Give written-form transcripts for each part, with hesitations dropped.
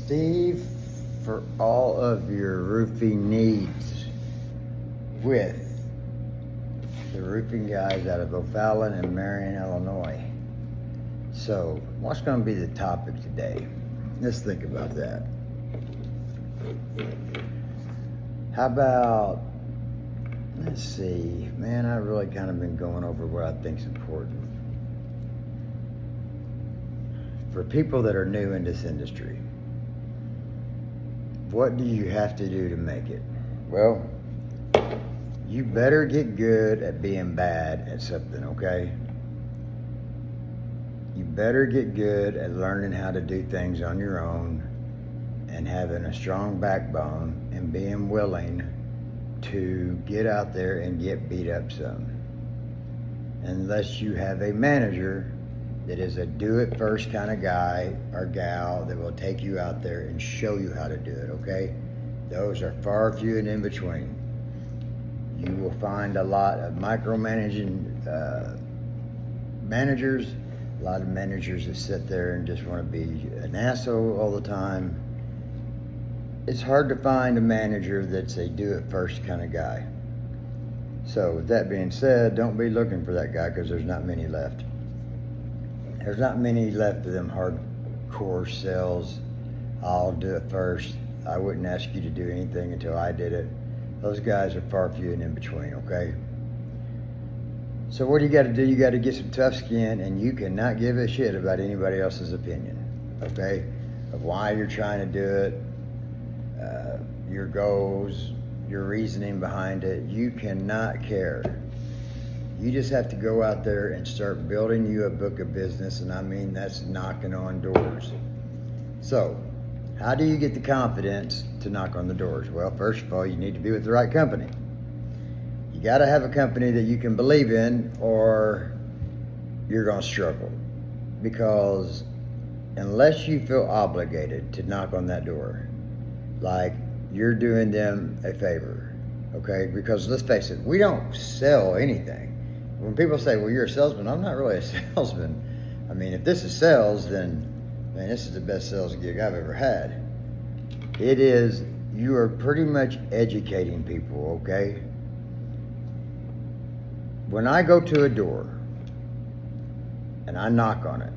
Steve for all of your roofing needs with the roofing guys out of O'Fallon and Marion, Illinois. So, what's going to be the topic today? Let's think about that. How about, let's see, man, I've really kind of been going over what I think is important. For people that are new in this industry, what do you have to do to make it? Well, you better get good at being bad at something, okay? You better get good at learning how to do things on your own and having a strong backbone and being willing to get out there and get beat up some. Unless you have a manager that is a do-it-first kind of guy or gal that will take you out there and show you how to do it, okay? Those are far few and in between. You will find a lot of micromanaging managers, a lot of managers that sit there and just want to be an asshole all the time. It's hard to find a manager that's a do-it-first kind of guy. So with that being said, don't be looking for that guy because there's not many left. There's not many left of them hardcore sales. I'll do it first. I wouldn't ask you to do anything until I did it. Those guys are far few and in between, okay? So what do you got to do? You got to get some tough skin, and you cannot give a shit about anybody else's opinion, okay? Of why you're trying to do it, your goals, your reasoning behind it. You cannot care. You just have to go out there and start building you a book of business, and I mean that's knocking on doors. So, how do you get the confidence to knock on the doors? Well, first of all, you need to be with the right company. You got to have a company that you can believe in, or you're going to struggle. Because unless you feel obligated to knock on that door, like you're doing them a favor, okay? Because let's face it, we don't sell anything. When people say, well, you're a salesman, I'm not really a salesman. I mean, if this is sales, then man, this is the best sales gig I've ever had. It is, you are pretty much educating people, okay? When I go to a door and I knock on it,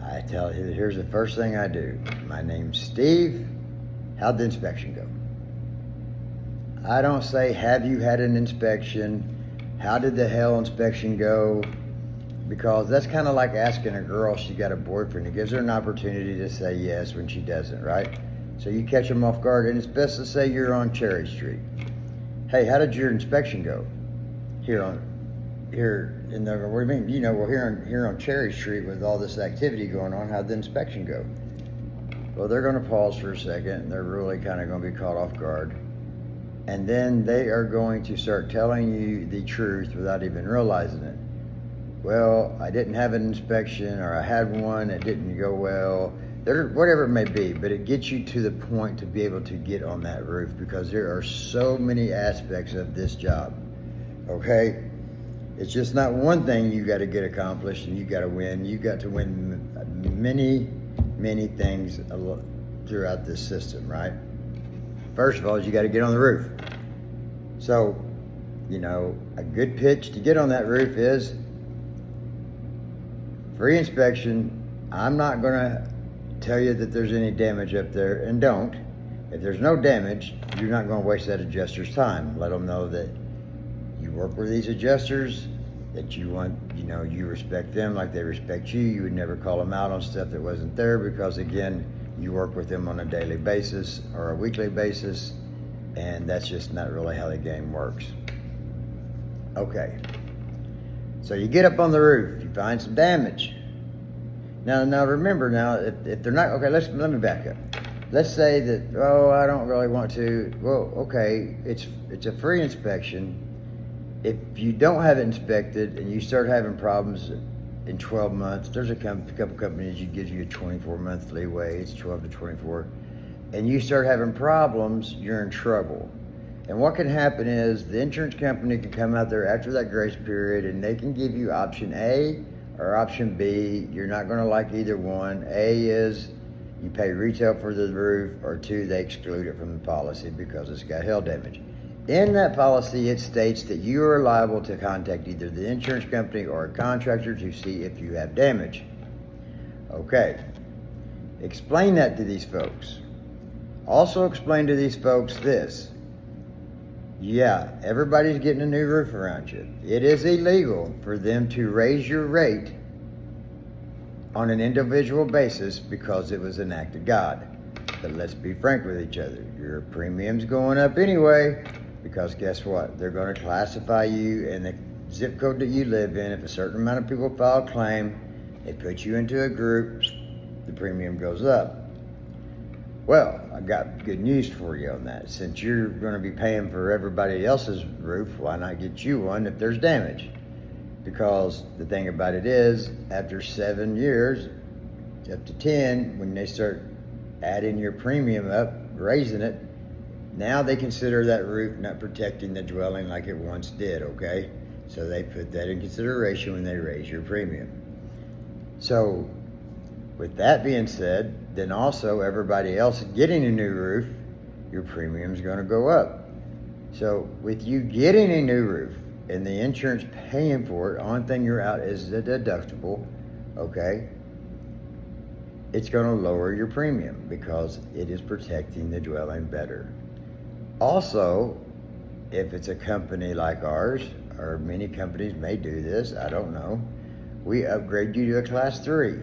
I tell you, here's the first thing I do. My name's Steve. How'd the inspection go? I don't say, have you had an inspection? How did the hell inspection go? Because that's kind of like asking a girl if she got a boyfriend. It gives her an opportunity to say yes when she doesn't, right? So you catch them off guard, and it's best to say you're on Cherry Street. Hey, how did your inspection go? What do you mean? You know, we're here on Cherry Street with all this activity going on. How'd the inspection go? Well, they're going to pause for a second, and they're really kind of going to be caught off guard. And then they are going to start telling you the truth without even realizing it. Well, I didn't have an inspection, or I had one, it didn't go well, whatever it may be, but it gets you to the point to be able to get on that roof because there are so many aspects of this job, okay? It's just not one thing you got to get accomplished and you got to win. You got to win many, many things throughout this system, right? First of all, you got to get on the roof. So, you know, a good pitch to get on that roof is free inspection. I'm not going to tell you that there's any damage up there, and don't. If there's no damage, you're not going to waste that adjuster's time. Let them know that you work with these adjusters, that you want, you know, you respect them like they respect you. You would never call them out on stuff that wasn't there because, again, you work with them on a daily basis or a weekly basis, and that's just not really how the game works. Okay. So you get up on the roof, you find some damage. Now remember, if they're not, okay, let me back up. Let's say that, oh, I don't really want to. Well, okay, it's a free inspection. If you don't have it inspected and you start having problems in 12 months, there's a couple companies that gives you a 24-month leeway. It's 12 to 24. And you start having problems, you're in trouble. And what can happen is the insurance company can come out there after that grace period and they can give you option A or option B. You're not going to like either one. A is you pay retail for the roof, or 2, they exclude it from the policy because it's got hail damage. In that policy, it states that you are liable to contact either the insurance company or a contractor to see if you have damage. Okay, explain that to these folks. Also explain to these folks this. Yeah, everybody's getting a new roof around you. It is illegal for them to raise your rate on an individual basis because it was an act of God. But let's be frank with each other. Your premium's going up anyway, because guess what? They're going to classify you in the zip code that you live in. If a certain amount of people file a claim, they put you into a group, the premium goes up. Well, I got good news for you on that. Since you're going to be paying for everybody else's roof, why not get you one if there's damage? Because the thing about it is, after 7 years, up to 10, when they start adding your premium up, raising it, now they consider that roof not protecting the dwelling like it once did, okay? So they put that in consideration when they raise your premium. So, with that being said, then also everybody else getting a new roof, your premium's gonna go up. So, with you getting a new roof, and the insurance paying for it, only thing you're out is the deductible, okay? It's gonna lower your premium because it is protecting the dwelling better. Also, if it's a company like ours, or many companies may do this, I don't know, we upgrade you to a Class 3,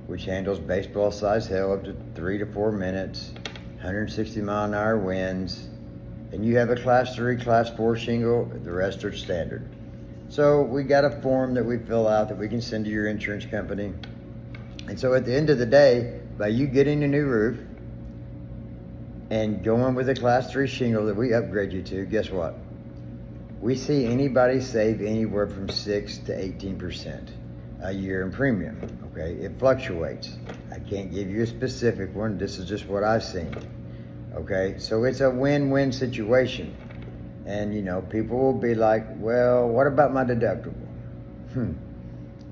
which handles baseball-sized hail up to 3 to 4 minutes, 160-mile-an-hour winds, and you have a Class 3, Class 4 shingle, the rest are standard. So we got a form that we fill out that we can send to your insurance company. And so at the end of the day, by you getting a new roof and going with a Class 3 shingle that we upgrade you to, guess what? We see anybody save anywhere from 6 to 18% a year in premium, okay? It fluctuates. I can't give you a specific one. This is just what I've seen, okay? So it's a win-win situation. And, you know, people will be like, well, what about my deductible?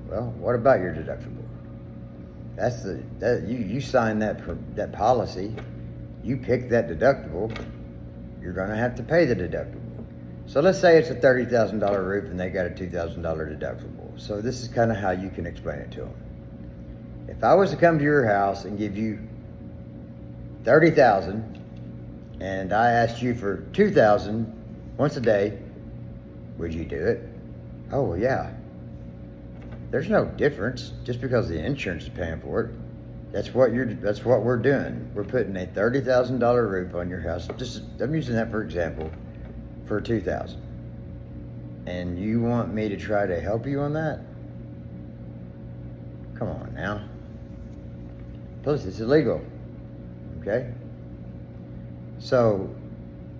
Well, what about your deductible? You sign that policy. You pick that deductible. You're going to have to pay the deductible. So let's say it's a $30,000 roof and they got a $2,000 deductible. So this is kind of how you can explain it to them. If I was to come to your house and give you $30,000 and I asked you for $2,000 once a day, would you do it? Oh, well, yeah. There's no difference just because the insurance is paying for it. That's what we're doing. We're putting a $30,000 roof on your house. I'm using that for example, for $2,000. And you want me to try to help you on that? Come on now. Plus, it's illegal. Okay? So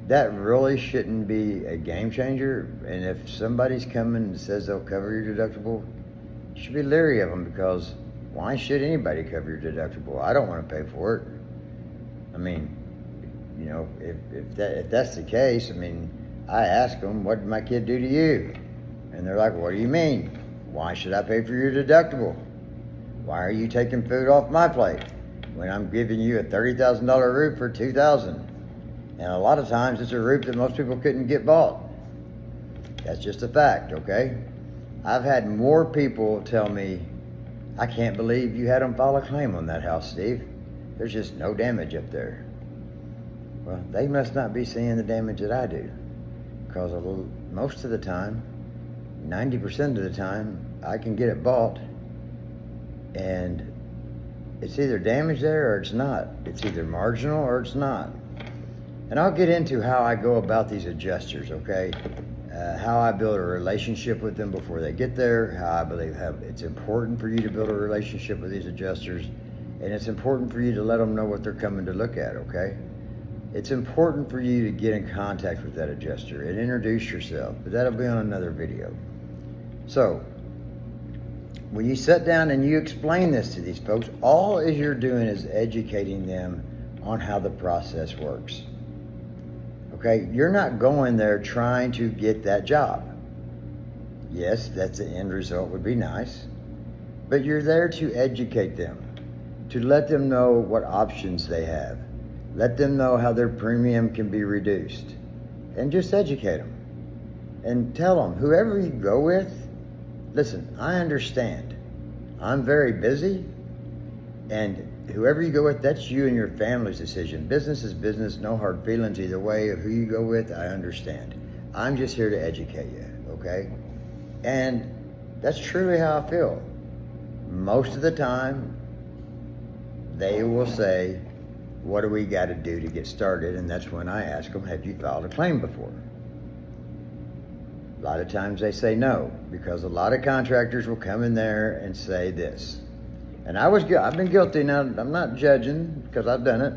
that really shouldn't be a game changer. And if somebody's coming and says they'll cover your deductible, you should be leery of them, because why should anybody cover your deductible? I don't want to pay for it. I mean, you know, if that's the case, I mean, I ask them, what did my kid do to you? And they're like, what do you mean? Why should I pay for your deductible? Why are you taking food off my plate when I'm giving you a $30,000 roof for $2,000? And a lot of times it's a roof that most people couldn't get bought. That's just a fact, okay? I've had more people tell me, I can't believe you had them file a claim on that house, Steve. There's just no damage up there. Well, they must not be seeing the damage that I do, because most of the time, 90% of the time, I can get it bought, and it's either damage there or it's not. It's either marginal or it's not. And I'll get into how I go about these adjusters, okay? How I build a relationship with them before they get there, how I believe it's important for you to build a relationship with these adjusters, and it's important for you to let them know what they're coming to look at, okay? It's important for you to get in contact with that adjuster and introduce yourself, but that'll be on another video. So, when you sit down and you explain this to these folks, all you're doing is educating them on how the process works. Okay, you're not going there trying to get that job. Yes, that's the end result, would be nice, but you're there to educate them. to let them know what options they have. Let them know how their premium can be reduced. And just educate them. And tell them, whoever you go with, listen, I understand. I'm very busy, and whoever you go with, that's you and your family's decision. Business is business, no hard feelings either way of who you go with, I understand. I'm just here to educate you, okay? And that's truly how I feel. Most of the time, they will say, what do we got to do to get started? And that's when I ask them, have you filed a claim before? A lot of times they say no, because a lot of contractors will come in there and say this. And I've been guilty. Now, I'm not judging because I've done it.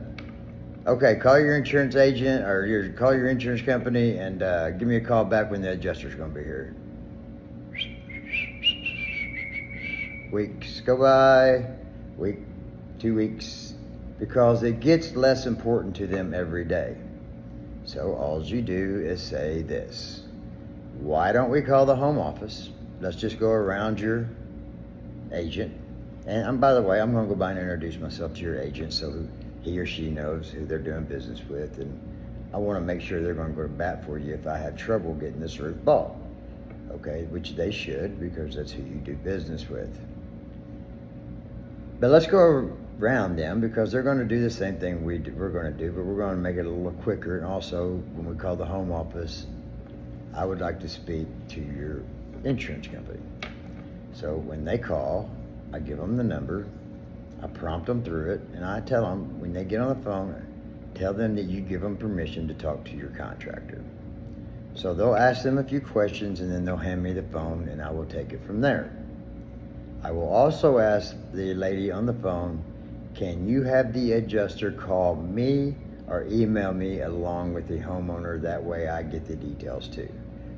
Okay, call your insurance agent or call your insurance company and give me a call back when the adjuster's going to be here. Weeks go by, week, 2 weeks, because it gets less important to them every day. So all you do is say this. Why don't we call the home office? Let's just go around your agent. And by the way, I'm going to go by and introduce myself to your agent so he or she knows who they're doing business with. And I want to make sure they're going to go to bat for you if I have trouble getting this roof bought. Okay, which they should, because that's who you do business with. But let's go around them, because they're going to do the same thing we're going to do, but we're going to make it a little quicker. And also, when we call the home office, I would like to speak to your insurance company. So when they call, I give them the number, I prompt them through it, and I tell them, when they get on the phone, tell them that you give them permission to talk to your contractor. So they'll ask them a few questions, and then they'll hand me the phone, and I will take it from there. I will also ask the lady on the phone, can you have the adjuster call me or email me along with the homeowner? That way I get the details too,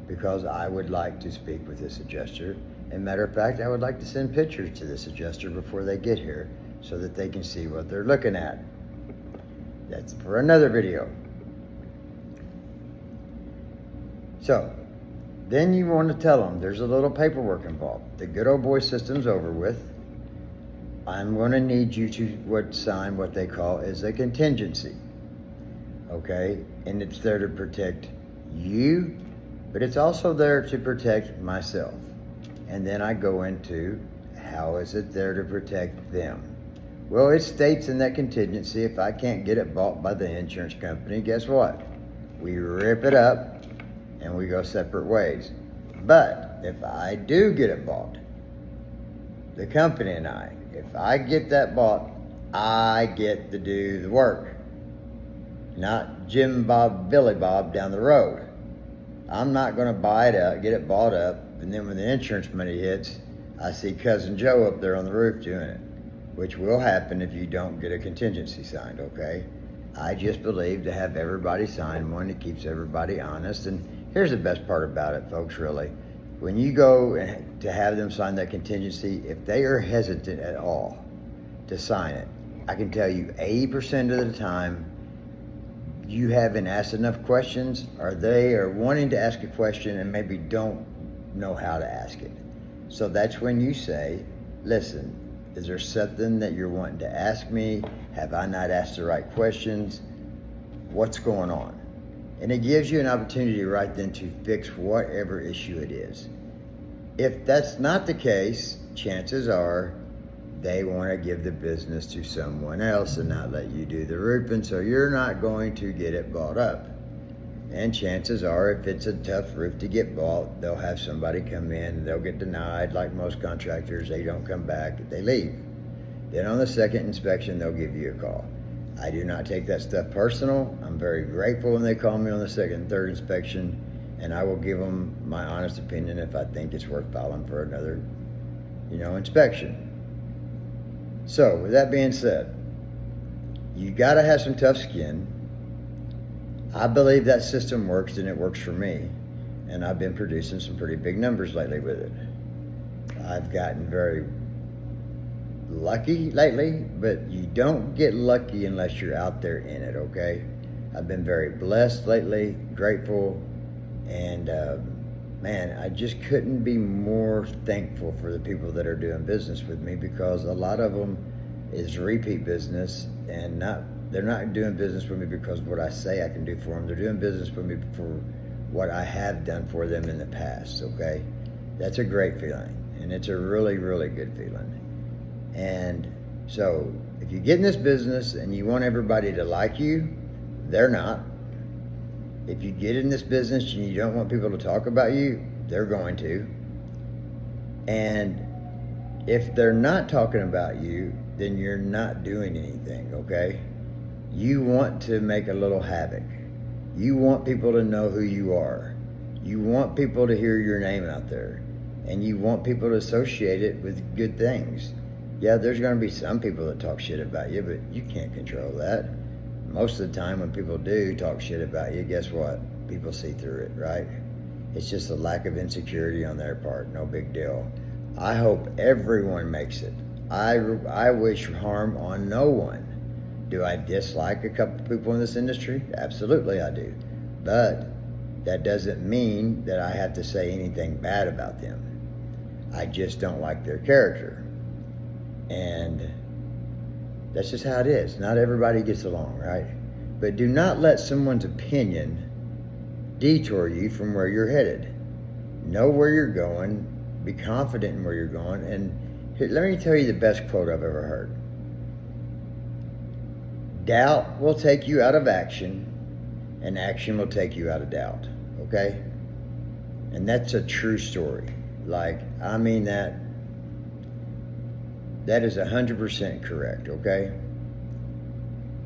because I would like to speak with this adjuster. And matter of fact, I would like to send pictures to this adjuster before they get here so that they can see what they're looking at. That's for another video. So, then you want to tell them there's a little paperwork involved. The good old boy system's over with. I'm going to need you to sign what they call is a contingency. Okay? And it's there to protect you, but it's also there to protect myself. And then I go into, how is it there to protect them? Well, it states in that contingency, if I can't get it bought by the insurance company, guess what? We rip it up and we go separate ways. But if I do get it bought, the company and I, if I get that bought, I get to do the work. Not Jim Bob, Billy Bob down the road. I'm not going to buy it up, get it bought up, and then when the insurance money hits, I see Cousin Joe up there on the roof doing it, which will happen if you don't get a contingency signed, okay? I just believe to have everybody sign one that keeps everybody honest. And here's the best part about it, folks, really. When you go to have them sign that contingency, if they are hesitant at all to sign it, I can tell you 80% of the time, you haven't asked enough questions, or they are wanting to ask a question and maybe don't know how to ask it. So that's when you say, listen, is there something that you're wanting to ask me? Have I not asked the right questions? What's going on? And it gives you an opportunity right then to fix whatever issue it is. If that's not the case, chances are they want to give the business to someone else and not let you do the roofing, so you're not going to get it bought up. And chances are, if it's a tough roof to get bought, they'll have somebody come in, they'll get denied. Like most contractors, they don't come back, they leave. Then on the second inspection, they'll give you a call. I do not take that stuff personal. I'm very grateful when they call me on the second and third inspection, and I will give them my honest opinion if I think it's worth filing for another, inspection. So, with that being said, you gotta have some tough skin. I believe that system works, and it works for me. And I've been producing some pretty big numbers lately with it. I've gotten very lucky lately, but you don't get lucky unless you're out there in it, okay? I've been very blessed lately, grateful, and man, I just couldn't be more thankful for the people that are doing business with me, because a lot of them is repeat business, and they're not doing business with me because of what I say I can do for them. They're doing business with me for what I have done for them in the past, okay? That's a great feeling, and it's a really, really good feeling. And so if you get in this business and you want everybody to like you, they're not. If you get in this business and you don't want people to talk about you, they're going to. And if they're not talking about you, then you're not doing anything, okay? You want to make a little havoc. You want people to know who you are. You want people to hear your name out there. And you want people to associate it with good things. Yeah, there's going to be some people that talk shit about you, but you can't control that. Most of the time when people do talk shit about you, guess what? People see through it, right? It's just a lack of insecurity on their part. No big deal. I hope everyone makes it. I wish harm on no one. Do I dislike a couple people in this industry? Absolutely I do. But that doesn't mean that I have to say anything bad about them. I just don't like their character. And that's just how it is. Not everybody gets along, right? But do not let someone's opinion detour you from where you're headed. Know where you're going. Be confident in where you're going. And here, let me tell you the best quote I've ever heard. Doubt will take you out of action, and action will take you out of doubt. Okay? And that's a true story. Like, I mean that is 100% correct, okay?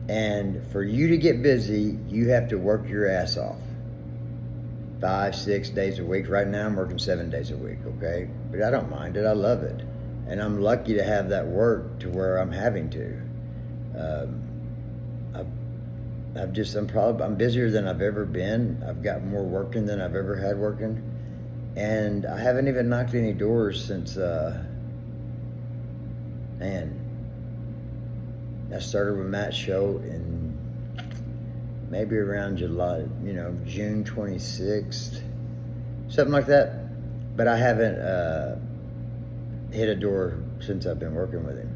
And for you to get busy, you have to work your ass off. 5, 6 days a week. Right now I'm working 7 days a week, okay? But I don't mind it. I love it. And I'm lucky to have that work to where I'm having to. I'm busier than I've ever been. I've got more working than I've ever had working. And I haven't even knocked any doors since, I started with Matt's show in maybe around July, June 26th, something like that. But I haven't hit a door since I've been working with him.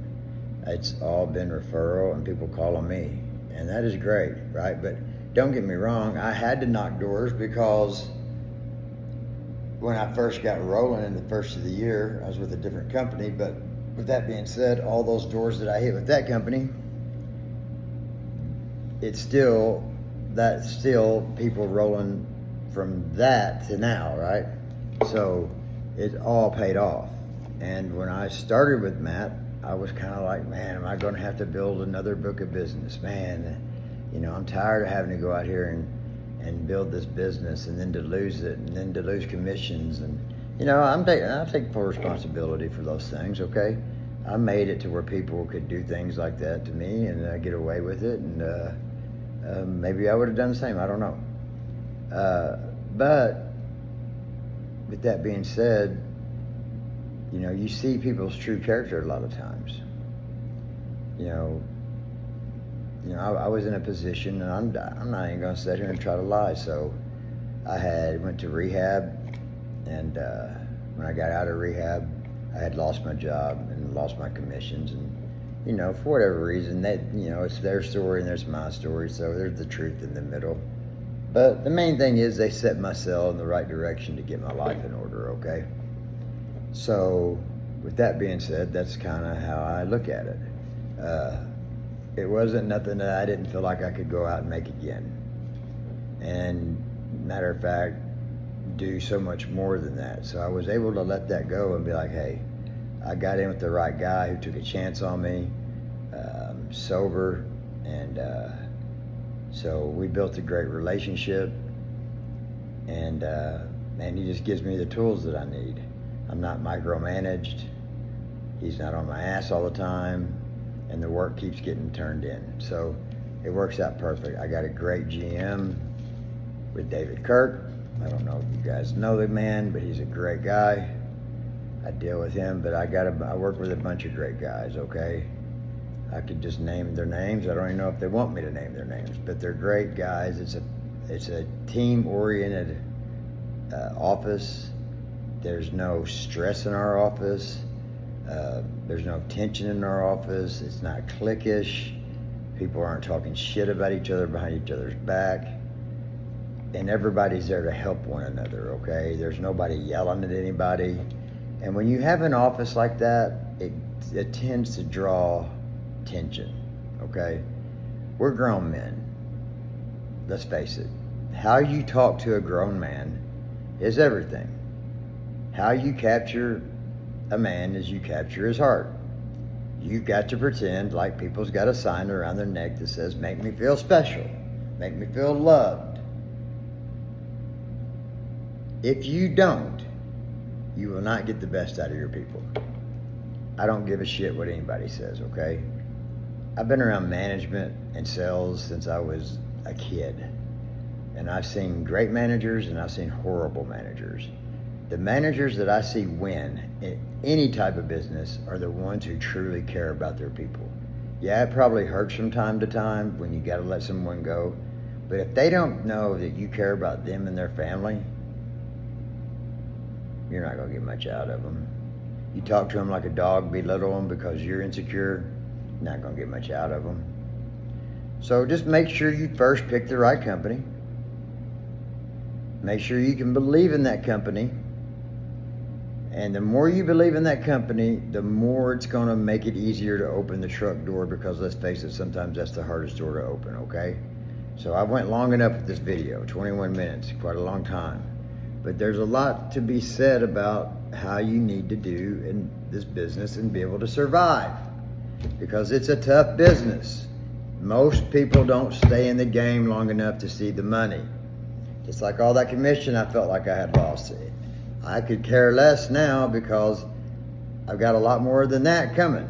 It's all been referral and people calling me. And that is great, right? But don't get me wrong, I had to knock doors because when I first got rolling in the first of the year, I was with a different company. But with that being said, all those doors that I hit with that company, that's still people rolling from that to now, right? So it all paid off. And when I started with Matt, I was kind of like, man, am I going to have to build another book of business? Man, I'm tired of having to go out here and build this business and then to lose it and then to lose commissions. And, I take full responsibility for those things, okay? I made it to where people could do things like that to me and get away with it. And maybe I would have done the same. I don't know. But with that being said, you see people's true character a lot of times. I was in a position, and I'm not even going to sit here and try to lie. So I went to rehab, and when I got out of rehab, I had lost my job and lost my commissions, and for whatever reason, it's their story and there's my story, so there's the truth in the middle. But the main thing is they set my cell in the right direction to get my life in order, okay? So, with that being said, that's kind of how I look at it. It wasn't nothing that I didn't feel like I could go out and make again. And matter of fact, do so much more than that. So I was able to let that go and be like, hey, I got in with the right guy who took a chance on me, sober, and so we built a great relationship. And he just gives me the tools that I need. I'm not micromanaged. He's not on my ass all the time, and the work keeps getting turned in. So it works out perfect. I got a great GM with David Kirk. I don't know if you guys know the man, but he's a great guy. I deal with him, but I work with a bunch of great guys, okay? I could just name their names. I don't even know if they want me to name their names, but they're great guys. It's a team-oriented office. There's no stress in our office. There's no tension in our office. It's not cliquish. People aren't talking shit about each other behind each other's back. And everybody's there to help one another, okay? There's nobody yelling at anybody. And when you have an office like that, it tends to draw tension, okay? We're grown men. Let's face it. How you talk to a grown man is everything. How you capture a man is you capture his heart. You've got to pretend like people's got a sign around their neck that says, make me feel special, make me feel loved. If you don't, you will not get the best out of your people. I don't give a shit what anybody says, okay? I've been around management and sales since I was a kid. And I've seen great managers and I've seen horrible managers. The managers that I see win in any type of business are the ones who truly care about their people. Yeah, it probably hurts from time to time when you got to let someone go. But if they don't know that you care about them and their family, you're not going to get much out of them. You talk to them like a dog, belittle them because you're insecure, you're not going to get much out of them. So just make sure you first pick the right company. Make sure you can believe in that company. And the more you believe in that company, the more it's going to make it easier to open the truck door, because let's face it, sometimes that's the hardest door to open, okay? So I went long enough with this video, 21 minutes, quite a long time. But there's a lot to be said about how you need to do in this business and be able to survive, because it's a tough business. Most people don't stay in the game long enough to see the money. Just like all that commission I felt like I had lost it. I could care less now because I've got a lot more than that coming.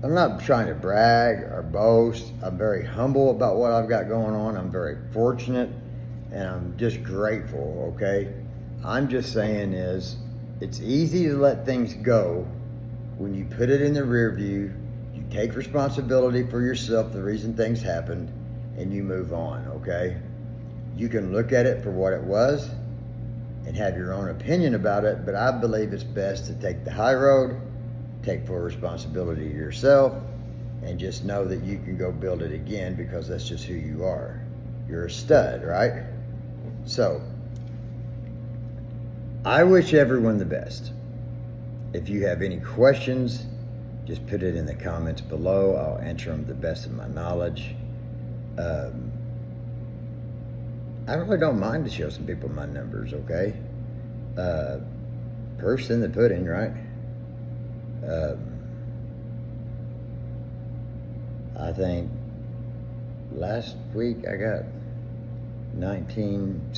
I'm not trying to brag or boast. I'm very humble about what I've got going on. I'm very fortunate and I'm just grateful, okay? I'm just saying it's easy to let things go when you put it in the rear view, you take responsibility for yourself, the reason things happened, and you move on, okay? You can look at it for what it was and have your own opinion about it, but I believe it's best to take the high road, take full responsibility yourself, and just know that you can go build it again, because that's just who you are. You're a stud, right? So, I wish everyone the best. If you have any questions, just put it in the comments below. I'll answer them to the best of my knowledge. I really don't mind to show some people my numbers, okay? Proof's in the pudding, right? I think last week I got 19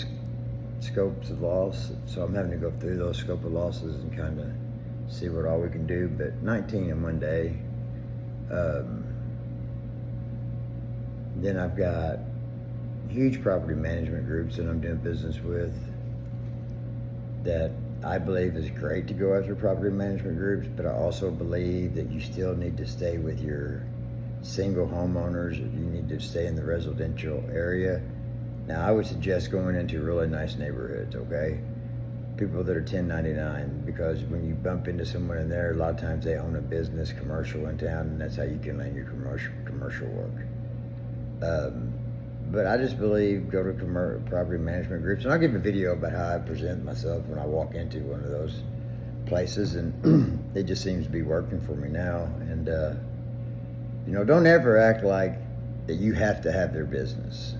scopes of loss, so I'm having to go through those scope of losses and kind of see what all we can do, but 19 in one day. Then I've got huge property management groups that I'm doing business with that I believe is great to go after property management groups, but I also believe that you still need to stay with your single homeowners. You need to stay in the residential area. Now, I would suggest going into really nice neighborhoods, okay? People that are 1099, because when you bump into someone in there, a lot of times they own a business, commercial in town, and that's how you can land your commercial work. But I just believe go to property management groups, and I'll give a video about how I present myself when I walk into one of those places, and it just seems to be working for me now. And don't ever act like that you have to have their business.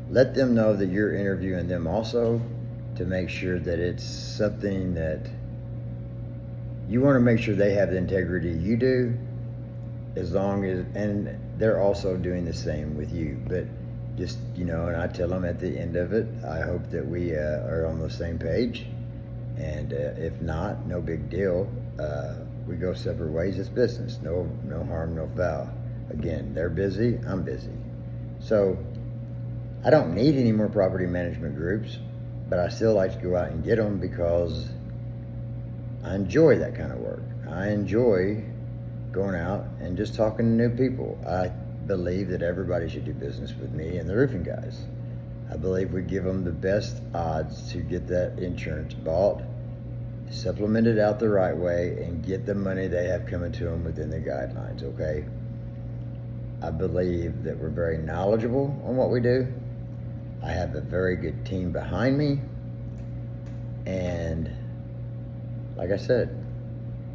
Let them know that you're interviewing them also, to make sure that it's something that you want to make sure they have the integrity you do, and they're also doing the same with you. But just, and I tell them at the end of it, I hope that we are on the same page. And if not, no big deal. We go separate ways. It's business. No harm, no foul. Again, they're busy, I'm busy. So I don't need any more property management groups, but I still like to go out and get them because I enjoy that kind of work. I enjoy going out and just talking to new people. I believe that everybody should do business with me and the roofing guys. I believe we give them the best odds to get that insurance bought supplement it out the right way, and get the money they have coming to them within the guidelines, okay? I believe that we're very knowledgeable on what we do. I have a very good team behind me. And like I said,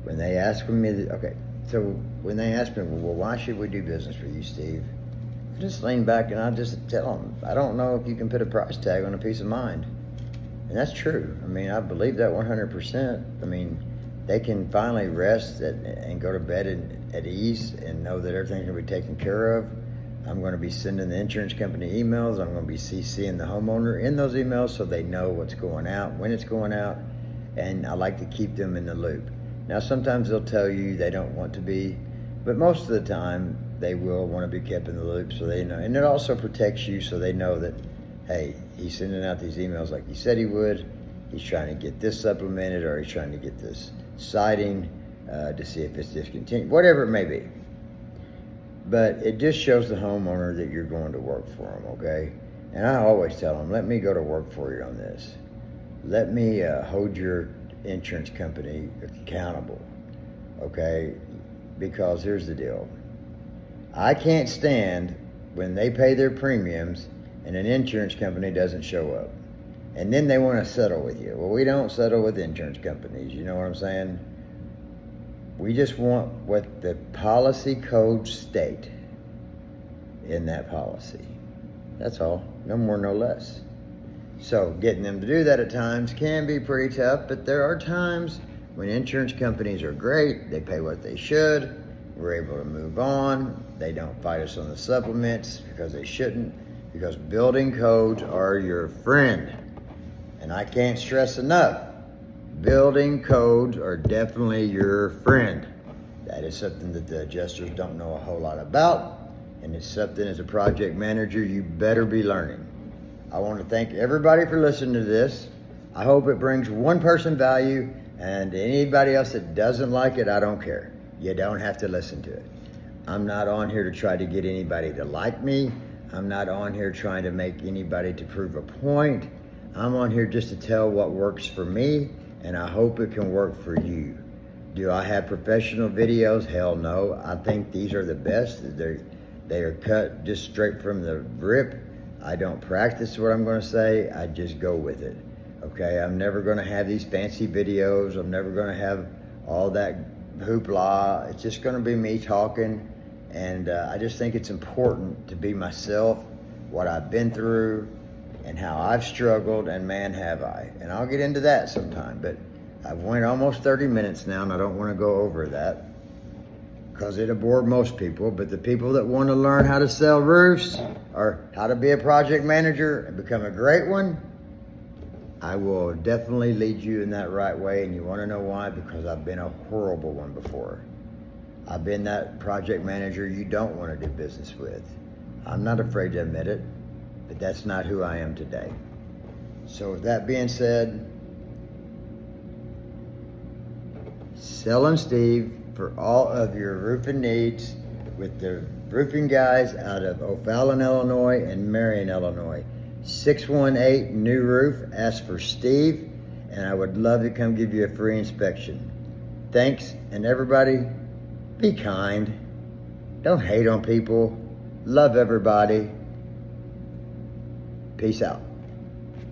when they ask me, when they ask me, well, why should we do business for you, Steve? I just lean back and I just tell them, I don't know if you can put a price tag on a peace of mind. And that's true. I mean, I believe that 100%. I mean, they can finally rest and go to bed at ease and know that everything's going to be taken care of. I'm going to be sending the insurance company emails. I'm going to be CCing the homeowner in those emails so they know what's going out, when it's going out, and I like to keep them in the loop. Now, sometimes they'll tell you they don't want to be, but most of the time they will want to be kept in the loop so they know. And it also protects you so they know that, hey, he's sending out these emails like he said he would. He's trying to get this supplemented, or he's trying to get this siding to see if it's discontinued, whatever it may be. But it just shows the homeowner that you're going to work for them, okay? And I always tell them, let me go to work for you on this. Let me hold your insurance company accountable, okay? Because here's the deal. I can't stand when they pay their premiums and an insurance company doesn't show up. And then they want to settle with you. Well, we don't settle with insurance companies, you know what I'm saying? We just want what the policy codes state in that policy. That's all, no more, no less. So getting them to do that at times can be pretty tough, but there are times when insurance companies are great, they pay what they should, we're able to move on, they don't fight us on the supplements because they shouldn't, because building codes are your friend. And I can't stress enough, building codes are definitely your friend. That is something that the adjusters don't know a whole lot about, and it's something as a project manager you better be learning. I want to thank everybody for listening to this. I hope it brings one person value, and anybody else that doesn't like it, I don't care. You don't have to listen to it. I'm not on here to try to get anybody to like me. I'm not on here trying to make anybody to prove a point. I'm on here just to tell what works for me, and I hope it can work for you. Do I have professional videos? Hell no. I think these are the best. They are cut just straight from the rip. I don't practice what I'm going to say. I just go with it. Okay, I'm never going to have these fancy videos. I'm never going to have all that hoopla. It's just going to be me talking. And I just think it's important to be myself, what I've been through, and how I've struggled, and man, have I. And I'll get into that sometime. But I've went almost 30 minutes now, and I don't want to go over that because it'll bore most people. But the people that want to learn how to sell roofs or how to be a project manager and become a great one, I will definitely lead you in that right way. And you want to know why? Because I've been a horrible one before. I've been that project manager you don't want to do business with. I'm not afraid to admit it, but that's not who I am today. So with that being said, Selling Steve for all of your roofing needs with the roofing guys out of O'Fallon, Illinois and Marion, Illinois. 618 New Roof. Ask for Steve, and I would love to come give you a free inspection. Thanks, and everybody, be kind. Don't hate on people. Love everybody. Peace out.